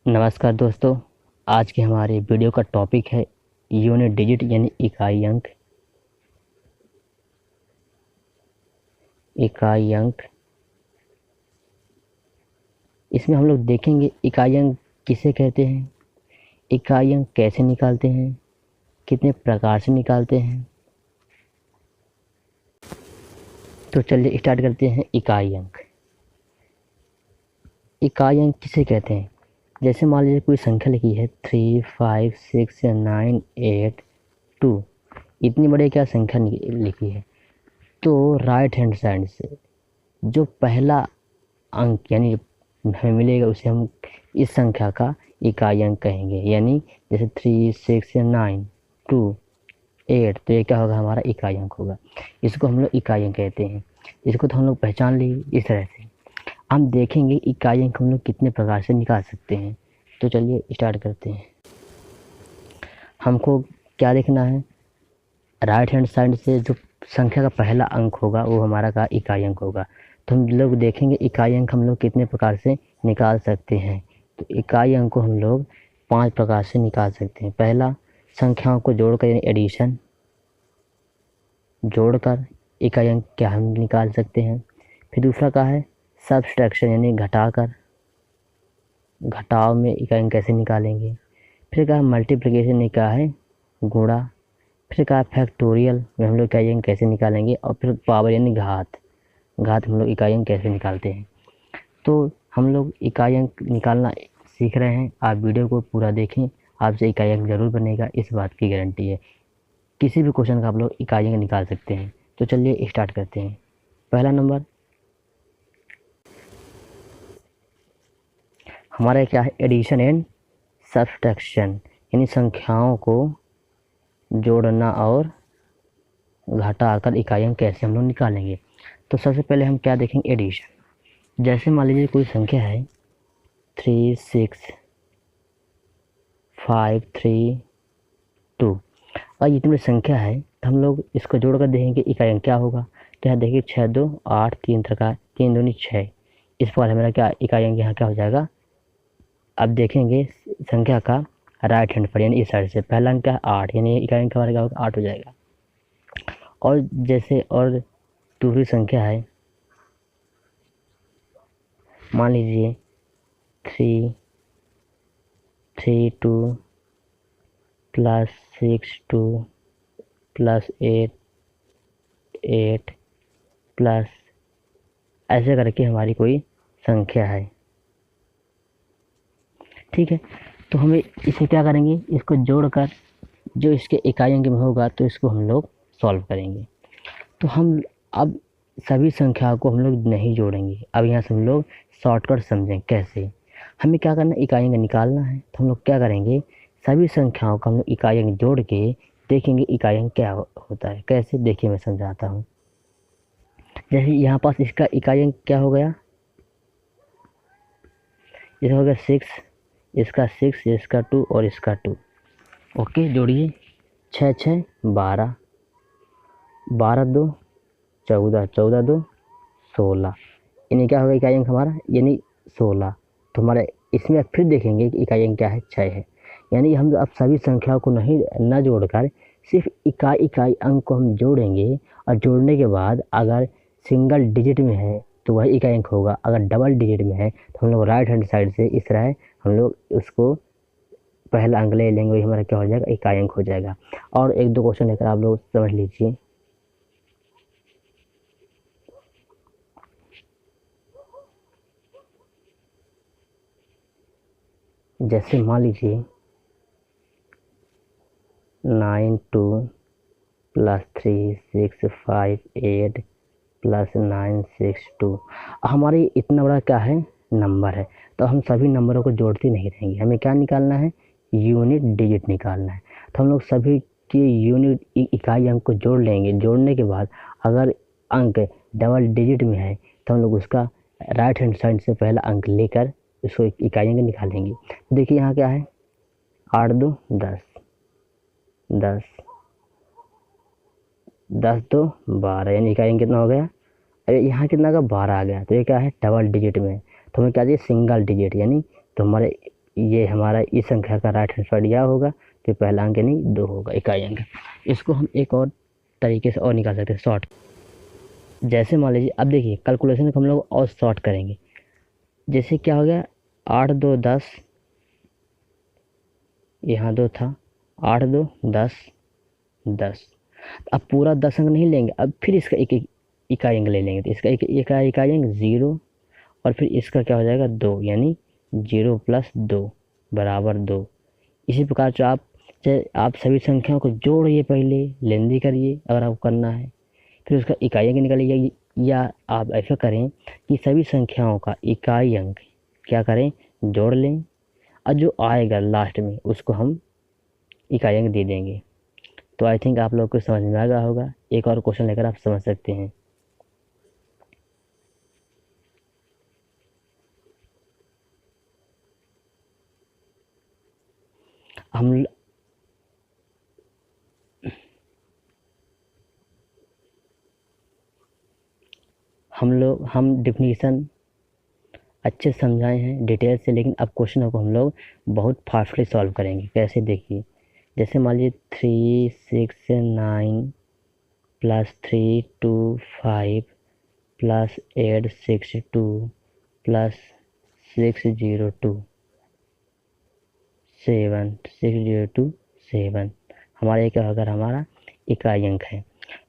नमस्कार दोस्तों। आज के हमारे वीडियो का टॉपिक है यूनिट डिजिट यानी इकाई अंक। इकाई अंक इसमें हम लोग देखेंगे इकाई अंक किसे कहते हैं, इकाई अंक कैसे निकालते हैं, कितने प्रकार से निकालते हैं। तो चलिए स्टार्ट करते हैं। इकाई अंक किसे कहते हैं? जैसे मान लीजिए कोई संख्या लिखी है 3, 5, 6, 9, 8, 2। इतनी बड़ी क्या संख्या लिखी है, तो राइट हैंड साइड से जो पहला अंक यानी हमें मिलेगा उसे हम इस संख्या का इकाई अंक कहेंगे। यानी जैसे 3, 6 या 9, 2, 8, तो ये क्या होगा, हमारा इकाई अंक होगा। इसको हम लोग इकाई अंक कहते हैं। इसको तो हम लोग पहचान लिए इस तरह से। हम देखेंगे इकाई अंक हम लोग कितने प्रकार से निकाल सकते हैं। तो चलिए स्टार्ट करते हैं। हमको क्या देखना है, राइट हैंड साइड से जो संख्या का पहला अंक होगा वो हमारा का इकाई अंक होगा। तो हम लोग देखेंगे इकाई अंक हम लोग कितने प्रकार से निकाल सकते हैं। तो इकाई अंक को हम लोग 5 प्रकार से निकाल सकते हैं। पहला, संख्याओं को जोड़कर यानी एडिशन, जोड़कर इकाई अंक क्या हम निकाल सकते हैं। फिर दूसरा का है सब्सट्रैक्शन यानी घटाकर, घटाव में इकाई अंक कैसे निकालेंगे। फिर कहा मल्टीप्लिकेशन ने कहा है गुणा। फिर कहा फैक्टोरियल में हम लोग इकाई अंक कैसे निकालेंगे। और फिर पावर यानी घात, घात हम लोग इकाई अंक कैसे निकालते हैं। तो हम लोग इकाई अंक निकालना सीख रहे हैं। आप वीडियो को पूरा देखें, आपसे इकाई अंक जरूर बनेगा, इस बात की गारंटी है। किसी भी क्वेश्चन का आप लोग इकाई अंक निकाल सकते हैं। तो चलिए स्टार्ट करते हैं। पहला नंबर हमारा क्या है, एडिशन एंड सब्सट्रैक्शन यानी संख्याओं को जोड़ना और घटाकर इकाई अंक कैसे हम लोग निकालेंगे। तो सबसे पहले हम क्या देखेंगे, एडिशन। जैसे मान लीजिए कोई संख्या है 3, 6, 5, 3, 2। और इतनी बड़ी संख्या है तो हम लोग इसको जोड़कर देखेंगे इकाई अंक क्या होगा। तो यहाँ देखिए 6, 2, 8, 3 का 3 दूनी 6। इस प्रकार हमारा क्या इकाई अंक यहाँ क्या हो जाएगा। अब देखेंगे संख्या का राइट हैंड पर यानी इस साइड से पहला अंक क्या है 8, यानी इकाई अंक हमारा क्या होगा 8 हो जाएगा। और जैसे और दूसरी संख्या है, मान लीजिए 3, 2 प्लस 6, 2 प्लस 8, 8 प्लस, ऐसे करके हमारी कोई संख्या है। ठीक है, तो हमें इसे क्या करेंगे, इसको जोड़कर जो इसके इकाई अंक में होगा तो इसको हम लोग सॉल्व करेंगे। तो हम अब सभी संख्याओं को हम लोग नहीं जोड़ेंगे। अब यहाँ से हम लोग शॉर्टकट समझें कैसे। हमें क्या करना है, इकाई अंक निकालना है। तो हम लोग क्या करेंगे, सभी संख्याओं का हम लोग इकाई अंक जोड़ के देखेंगे इकाई अंक क्या होता है। कैसे, देखिए मैं समझाता हूँ। जैसे यहाँ पास इसका इकाई अंक क्या हो गया, इसका हो गया 6, इसका 6, इसका 2 और इसका 2। ओके, जोड़िए 6, 6, 12, 12, 2, 14, 14, 2, 16। यानी क्या होगा इकाई अंक हमारा, यानी 16। तो हमारे इसमें फिर देखेंगे कि इकाई अंक क्या है, 6 है। यानी हम अब सभी संख्याओं को नहीं न जोड़कर सिर्फ इकाई अंक को हम जोड़ेंगे। और जोड़ने के बाद अगर सिंगल डिजिट में है तो वही इकाई अंक होगा। अगर डबल डिजिट में है तो हम लोग राइट हैंड साइड से इस तरह हम लोग उसको पहला अंक ले लेंगे, वही हमारा क्या हो जाएगा, इकाई अंक हो जाएगा। और एक दो क्वेश्चन लेकर आप लोग समझ लीजिए। जैसे मान लीजिए 9, 2 प्लस 3, 6, 5, 8 प्लस 9, 6, 2। हमारे इतना बड़ा क्या है, नंबर है। तो हम सभी नंबरों को जोड़ते नहीं रहेंगे, हमें क्या निकालना है, यूनिट डिजिट निकालना है। तो हम लोग सभी के यूनिट इकाई अंक को जोड़ लेंगे। जोड़ने के बाद अगर अंक डबल डिजिट में है तो हम लोग उसका राइट हैंड साइड से पहला अंक लेकर उसको इकाई अंक निकालेंगे। देखिए यहाँ क्या है, 8, 2, 10, 10, 10, 2, 12, यानी इकाई अंक कितना हो गया। अरे यहाँ कितना का 12 आ गया। तो ये क्या है, डबल डिजिट में। तो हमें क्या चाहिए, सिंगल डिजिट। यानी तो हमारे ये हमारा इस संख्या का राइट हैंड साइड यह होगा, तो पहला अंक यानी 2 होगा, इकाई अंक। इसको हम एक और तरीके से और निकाल सकते हैं, शॉर्ट। जैसे मान लीजिए, अब देखिए कैलकुलेशन को हम लोग और शॉर्ट करेंगे। जैसे क्या हो गया, 8 2 10, यहाँ 2 था, 8 2 10 10। अब पूरा 10 अंक नहीं लेंगे, अब फिर इसका एक एक इकाई अंक ले लेंगे, तो इसका एक इकाई अंक 0, और फिर इसका क्या हो जाएगा 2, यानी 0 + 2 बराबर 2। इसी प्रकार जो आप सभी संख्याओं को जोड़िए, पहले लेंदी करिए अगर आपको करना है, फिर उसका इकाई अंक निकालिए, या आप ऐसा करें कि सभी संख्याओं का इकाई अंक क्या करें, जोड़ लें, और जो आएगा लास्ट में उसको हम इकाई अंक दे देंगे। तो आई थिंक आप लोग को समझ में आ गया होगा। एक और क्वेश्चन लेकर आप समझ सकते हैं। हम हम डिफिनीशन अच्छे से समझाए हैं डिटेल से, लेकिन अब क्वेश्चनों को हम लोग बहुत फास्टली सॉल्व करेंगे। कैसे, देखिए, जैसे मान लीजिए 3 6 9 + 3 2 5 + 8 6 2 + 6 0 2 7 6 0 2 7 हमारा एक अगर हमारा इकाई अंक है।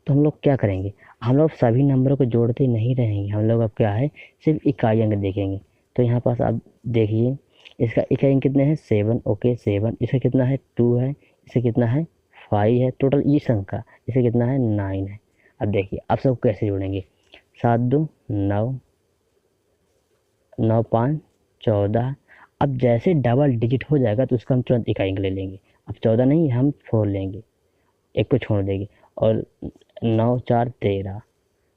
तो हम लोग क्या करेंगे, हम लोग सभी नंबरों को जोड़ते नहीं रहेंगे, हम लोग अब क्या है, सिर्फ इकाई अंक देखेंगे। तो यहाँ पास आप देखिए, इसका इकाई अंक कितने हैं, 7, ओके 7। इसका कितना है, 2 है। इसका कितना है, 5 है। टोटल इस अंक का इसका कितना है, 9 है। अब देखिए आप सब कैसे जोड़ेंगे, 7 2 9, 9 5 14। अब जैसे डबल डिजिट हो जाएगा तो उसका हम तुरंत इकाई अंक ले लेंगे। अब 14 नहीं, हम 4 लेंगे, एक को छोड़ देंगे, और 9 4 13।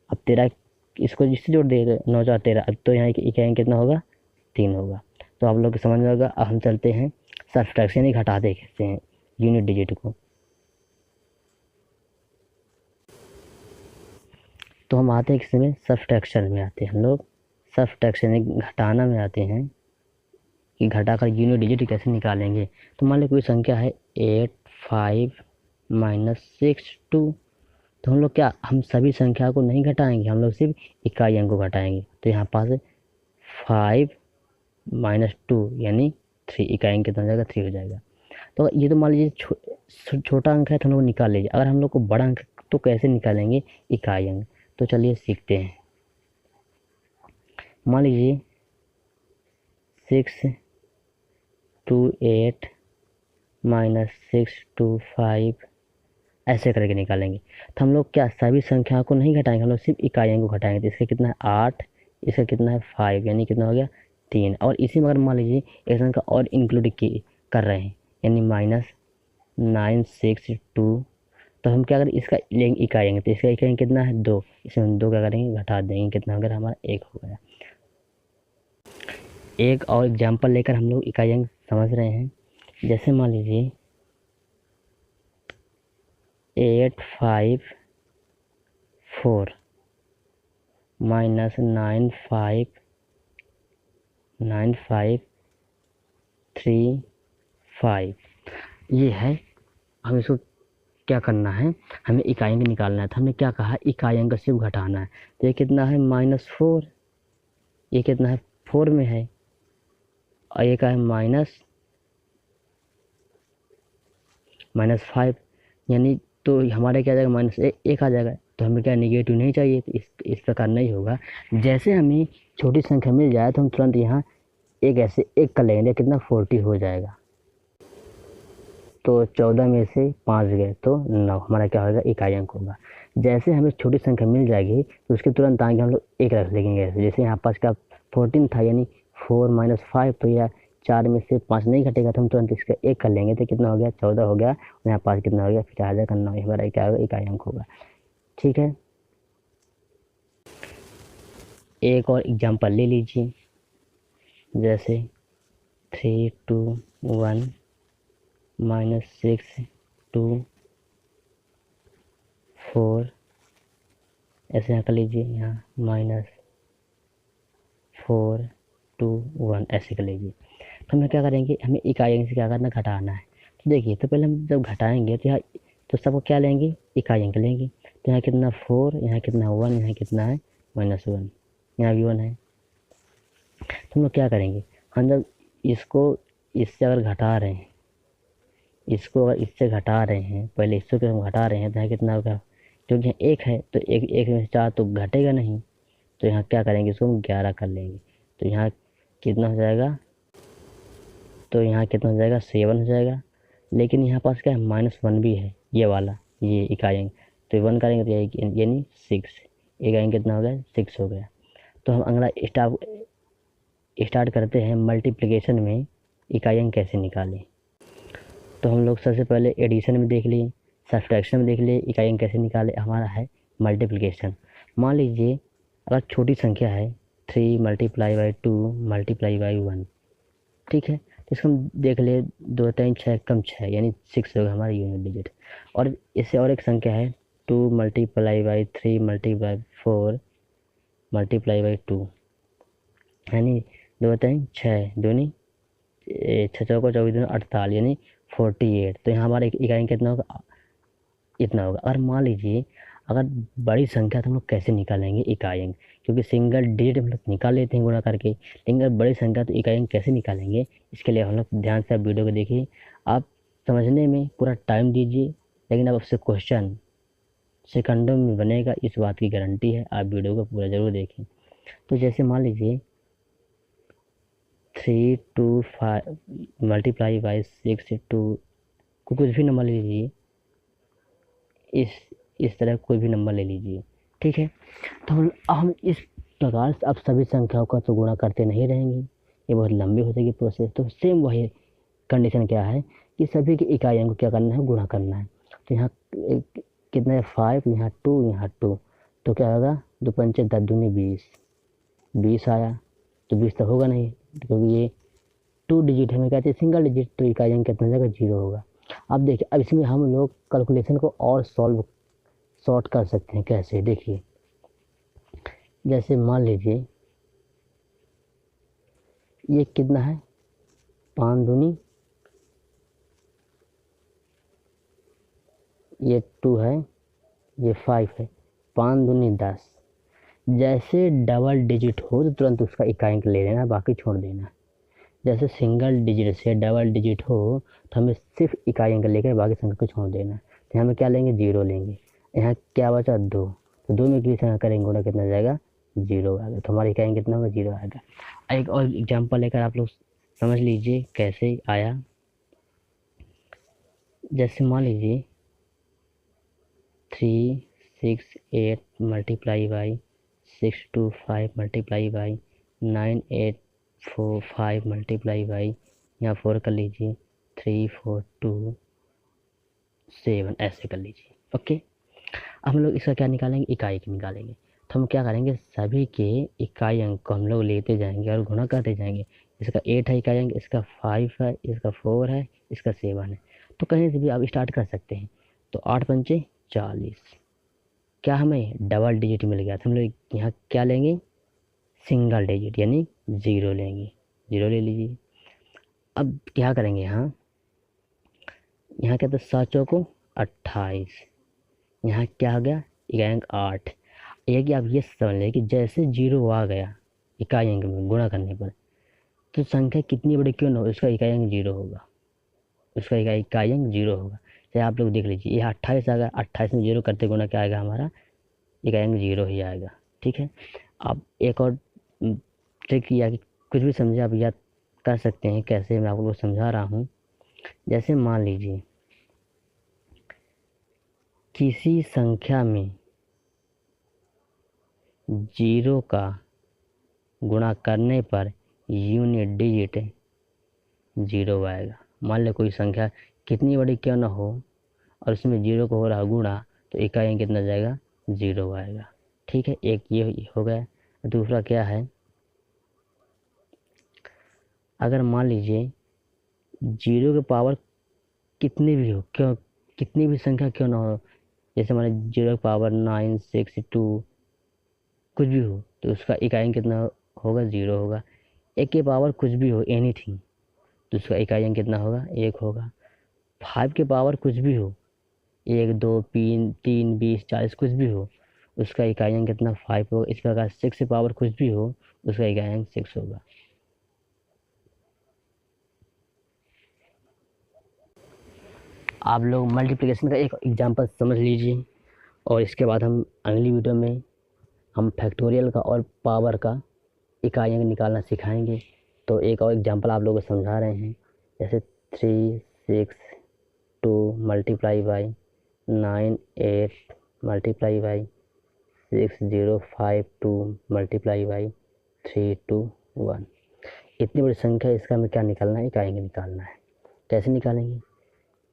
अब 13 इसको जिससे जोड़ देंगे, 9 4 13। अब तो यहाँ इकाई अंक कितना होगा, 3 होगा। तो आप लोग को समझ में होगा। अब हम चलते हैं सब्ट्रैक्शन, यानी घटा देखते हैं यूनिट डिजिट को। तो हम आते हैं किसमें, सब्ट्रैक्शन में आते हैं हम लोग। सब्ट्रैक्शन घटाना में आते हैं कि घटाकर यूनिट डिजिट कैसे निकालेंगे। तो मान लो कोई संख्या है 8 5 -6 2। तो हम लोग क्या, हम सभी संख्या को नहीं घटाएंगे, हम लोग सिर्फ इकाई अंक को घटाएंगे। तो यहाँ पास 5 -2 यानी 3, इकाई अंक कितना हो जाएगा, 3 हो जाएगा। तो ये तो मान लीजिए छोटा अंक है, तो हम लोग निकाल लीजिए। अगर हम लोग को बड़ा अंक तो कैसे निकालेंगे, इकाई अंक। तो चलिए सीखते हैं। मान लीजिए 6 2 8 -6 2 5 ऐसे करके निकालेंगे। तो हम लोग क्या, सभी संख्याओं को नहीं घटाएंगे, हम लोग सिर्फ इकाई अंक को घटाएंगे। तो इसका कितना है, 8, इसका कितना है 5, यानी कितना हो गया, 3। और इसी में अगर मान लीजिए एक संख्या और इंक्लूड कर रहे हैं, यानी -9 6 2। तो हम क्या करें, इसका लेंगे इकाई अंक। तो इसका इकाई अंक कितना है, 2। इसमें हम 2 क्या करेंगे, घटा देंगे, कितना हो गया हमारा, 1 हो गया। एक और एग्जाम्पल लेकर हम लोग इकाई अंक समझ रहे हैं। जैसे मान लीजिए 8 5 4 -9 5 9 5 3 5। ये है, हम इसको क्या करना है, हमें इकाई अंक निकालना है। तो हमने क्या कहा, इकाई अंक सिर्फ घटाना है। तो ये कितना है, -4। ये कितना है, 4 में है। और ये का है -5, यानी तो हमारे क्या आ जाएगा, -1 आ जाएगा। तो हमें क्या, निगेटिव नहीं चाहिए। तो इस प्रकार नहीं होगा। जैसे हमें छोटी संख्या मिल जाए तो हम तुरंत यहाँ एक ऐसे एक कर लेंगे, कितना 40 हो जाएगा। तो 14 में से 5 गए तो 9, हमारा क्या होगा, इकाई अंक होगा। जैसे हमें छोटी संख्या मिल जाएगी तो उसके तुरंत आगे हम लोग एक रख लेंगे। जैसे यहाँ पास का 14 था, यानी 4 -5, तो यह 4 में से 5 नहीं घटेगा, तो हम तुरंत इसका एक कर लेंगे। तो कितना हो गया, 14 हो गया। और यहाँ पास कितना हो गया, फिर आ जाएगा 9, हमारा क्या होगा, इकाई अंक होगा। ठीक है, एक और एग्जाम्पल ले लीजिए। जैसे 3 2 1 -6 2 4, ऐसे यहाँ कर लीजिए, यहाँ -4 2 1 ऐसे कर लीजिए। तो हमें क्या करेंगे, हमें इकाई अंक से क्या करना, घटाना है। तो देखिए, तो पहले हम जब घटाएंगे तो यहाँ तो सबको क्या लेंगे, इकाई अंक लेंगे। तो यहाँ कितना 4, यहाँ कितना 1, यहाँ कितना है -1, यहाँ भी 1 है। तो हम लोग क्या करेंगे, हम जब इसको इससे अगर घटा रहे हैं, इसको अगर इससे घटा रहे हैं, पहले इससे हम घटा रहे हैं तो यहाँ कितना होगा, क्योंकि यहाँ 1 है तो एक एक में से 4 तो घटेगा नहीं। तो यहाँ क्या करेंगे, इसको हम 11 कर लेंगे। तो यहाँ कितना हो जाएगा, तो यहाँ कितना हो जाएगा, 7 हो जाएगा। लेकिन यहाँ पास क्या है, -1 भी है, ये वाला, ये इकाई अंक। तो 1 करेंगे तो यानी 6, इकाई अंक कितना हो गया, 6 हो गया। तो हम अगला स्टार्ट करते हैं मल्टीप्लिकेशन में इकाई अंक कैसे निकालें। तो हम लोग सबसे पहले एडिशन में देख लिए, सब्ट्रैक्शन में देख लिए, इकाई अंक कैसे निकाले। हमारा है मल्टीप्लिकेशन। मान लीजिए अगर छोटी संख्या है 3 × 2 × 1, ठीक है। तो इसको हम देख ले, 2 3 6 कम 6 यानी 6 होगा हमारा यूनिट डिजिट। और इससे और एक संख्या है 2 × 3 × 4 × 2, यानी 2 3 6 दूनी 6 चौको 24 दूनी 48 यानी 48। तो यहाँ हमारा इकाई कितना होगा, इतना होगा। और मान लीजिए अगर बड़ी संख्या तो हम लोग कैसे निकालेंगे इकाई अंक, क्योंकि सिंगल डिजिट हम लोग निकाल लेते हैं गुणा करके, लेकिन अगर बड़ी संख्या तो इकाई अंक कैसे निकालेंगे, इसके लिए हम लोग ध्यान से आप वीडियो को देखिए। आप समझने में पूरा टाइम दीजिए, लेकिन अब आपसे क्वेश्चन सेकंडों में बनेगा, इस बात की गारंटी है। आप वीडियो को पूरा ज़रूर देखें। तो जैसे मान लीजिए 3 2 5 × 6 2, कुछ भी नंबर ले लीजिए, इस तरह कोई भी नंबर ले लीजिए, ठीक है। तो हम इस प्रकार से अब सभी संख्याओं का तो गुणा करते नहीं रहेंगे, ये बहुत लंबी हो जाएगी प्रोसेस। तो सेम वही कंडीशन क्या है कि सभी की इकाइयों को क्या करना है, गुणा करना है। तो यहाँ कितना है 5, यहाँ 2, यहाँ 2, तो क्या होगा 2 पंचे 10 दूनी 20 आया। तो 20 तो होगा नहीं, क्योंकि ये 2 डिजिट हमें कहते हैं सिंगल डिजिट, तो इकाई अंक कितना जाएगा, 0 होगा। अब देखिए, अब इसमें हम लोग कैलकुलेशन को और शॉर्ट कर सकते हैं। कैसे, देखिए, जैसे मान लीजिए ये कितना है, 5 दूनी, ये 2 है, ये 5 है, 5 दूनी 10। जैसे डबल डिजिट हो तो तुरंत उसका इकाई अंक ले लेना, बाकी छोड़ देना। जैसे सिंगल डिजिट से डबल डिजिट हो तो हमें सिर्फ इकाई अंक लेकर बाकी संख्या को छोड़ देना। तो यहाँ में क्या लेंगे, 0 लेंगे। यहाँ क्या बचा, 2, तो 2 में किसी संख्या करेंगे गुणा, कितना जाएगा, 0 आएगा। तो हमारी इकाई अंक कितना होगा, 0 आएगा। एक और एग्जाम्पल लेकर आप लोग समझ लीजिए कैसे आया। जैसे मान लीजिए 3 6 8 × 6 2 5 × 9 8 4 5 × यहाँ 4 कर लीजिए, 3 4 2 7, ऐसे कर लीजिए। ओके, अब हम लोग इसका क्या निकालेंगे, इकाई अंक निकालेंगे। तो हम क्या करेंगे, सभी के इकाई अंक को हम लोग लेते जाएंगे और गुणा करते जाएंगे। इसका 8 है इकाई अंक, इसका 5 है, इसका 4 है, इसका 7 है। तो कहीं से भी आप स्टार्ट कर सकते हैं। तो 8 पंचे 40, क्या हमें डबल डिजिट मिल गया। तो हम लोग यहाँ क्या लेंगे, सिंगल डिजिट यानी 0 लेंगे, 0 ले लीजिए। अब क्या करेंगे, यहाँ क्या था, 7 चौको 28, यहाँ क्या आ गया, इकाई अंक 8। ये कि आप ये समझ लें कि जैसे 0 आ गया इकाई अंक में गुणा करने पर, तो संख्या कितनी बड़ी क्यों ना हो, उसका इकाई अंक 0 होगा, उसका इकाई अंक 0 होगा। चाहे आप लोग देख लीजिए, यह 28 आ गया, 28 में 0 करते गुणा क्या आएगा, हमारा इकाई अंक 0 ही आएगा, ठीक है। आप एक और ट्रिक या कि कुछ भी समझे आप याद कर सकते हैं। कैसे, मैं आप लोग को समझा रहा हूँ। जैसे मान लीजिए किसी संख्या में 0 का गुणा करने पर यूनिट डिजिट 0 आएगा। मान लो कोई संख्या कितनी बड़ी क्यों ना हो और उसमें 0 को हो रहा गुणा, तो इकाई अंक कितना जाएगा, 0 आएगा, ठीक है। एक ये हो गया। दूसरा क्या है, अगर मान लीजिए 0 के पावर कितनी भी हो, क्यों कितनी भी संख्या क्यों ना हो, जैसे मान लीजिए 0 की पावर 9 6 2 कुछ भी हो, तो उसका इकाई अंक कितना होगा, 0 होगा। 1 की पावर कुछ भी हो, एनीथिंग, तो उसका इकाई अंक कितना होगा, 1 होगा। 5 के पावर कुछ भी हो, 1 2 3 3 20 40 कुछ भी हो, उसका इकाई अंक कितना 5 होगा। इस प्रकार 6 के पावर कुछ भी हो, उसका इकाई अंक 6 होगा। आप लोग मल्टीप्लिकेशन का एक एग्जांपल समझ लीजिए, और इसके बाद हम अगली वीडियो में हम फैक्टोरियल का और पावर का इकाई अंक निकालना सिखाएंगे। तो एक और एग्जांपल आप लोगों को समझा रहे हैं, जैसे 3 6 2 multiply by 9 8 multiply by 6 0 5 2 multiply by 3 2 1। इतनी बड़ी संख्या, इसका हमें क्या निकालना है, इकाई अंक निकालना है। कैसे निकालेंगे,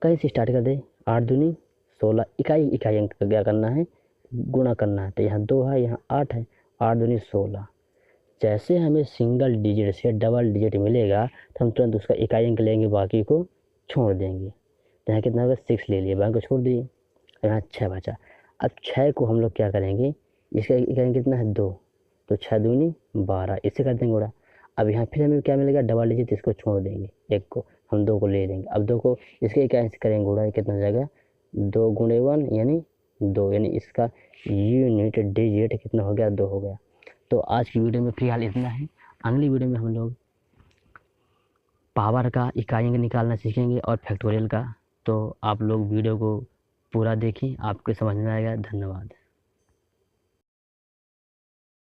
कहीं से स्टार्ट कर दे। 8 दूनी 16, इकाई अंक का क्या करना है, गुणा करना है। तो यहाँ 2 है, यहाँ 8 है, 8 दूनी 16। जैसे हमें सिंगल डिजिट से डबल डिजिट मिलेगा तो हम तुरंत उसका इकाई अंक लेंगे, बाकी को छोड़ देंगे। तो यहाँ कितना होगा, 6 ले लिए, बाकी को छोड़ दिए, यहाँ 6 बचा। अब 6 को हम लोग क्या करेंगे, इसका इकाई अंक कितना है, 2, तो 6 दूनी 12, इससे कर देंगे गुणा। अब यहाँ फिर हमें क्या मिलेगा, डबल डिजिट, इसको छोड़ देंगे, 1 को हम 2 को ले लेंगे। अब 2 को इसके इकाई से करेंगे गुणा, कितना हो जाएगा, 2 गुणे 1 यानी 2, यानी इसका यूनिट डिजिट कितना हो गया, 2 हो गया। तो आज की वीडियो में फिलहाल इतना है। अगली वीडियो में हम लोग पावर का इकाई अंक निकालना सीखेंगे और फैक्टोरियल का। तो आप लोग वीडियो को पूरा देखें, आपको समझ में आएगा। धन्यवाद।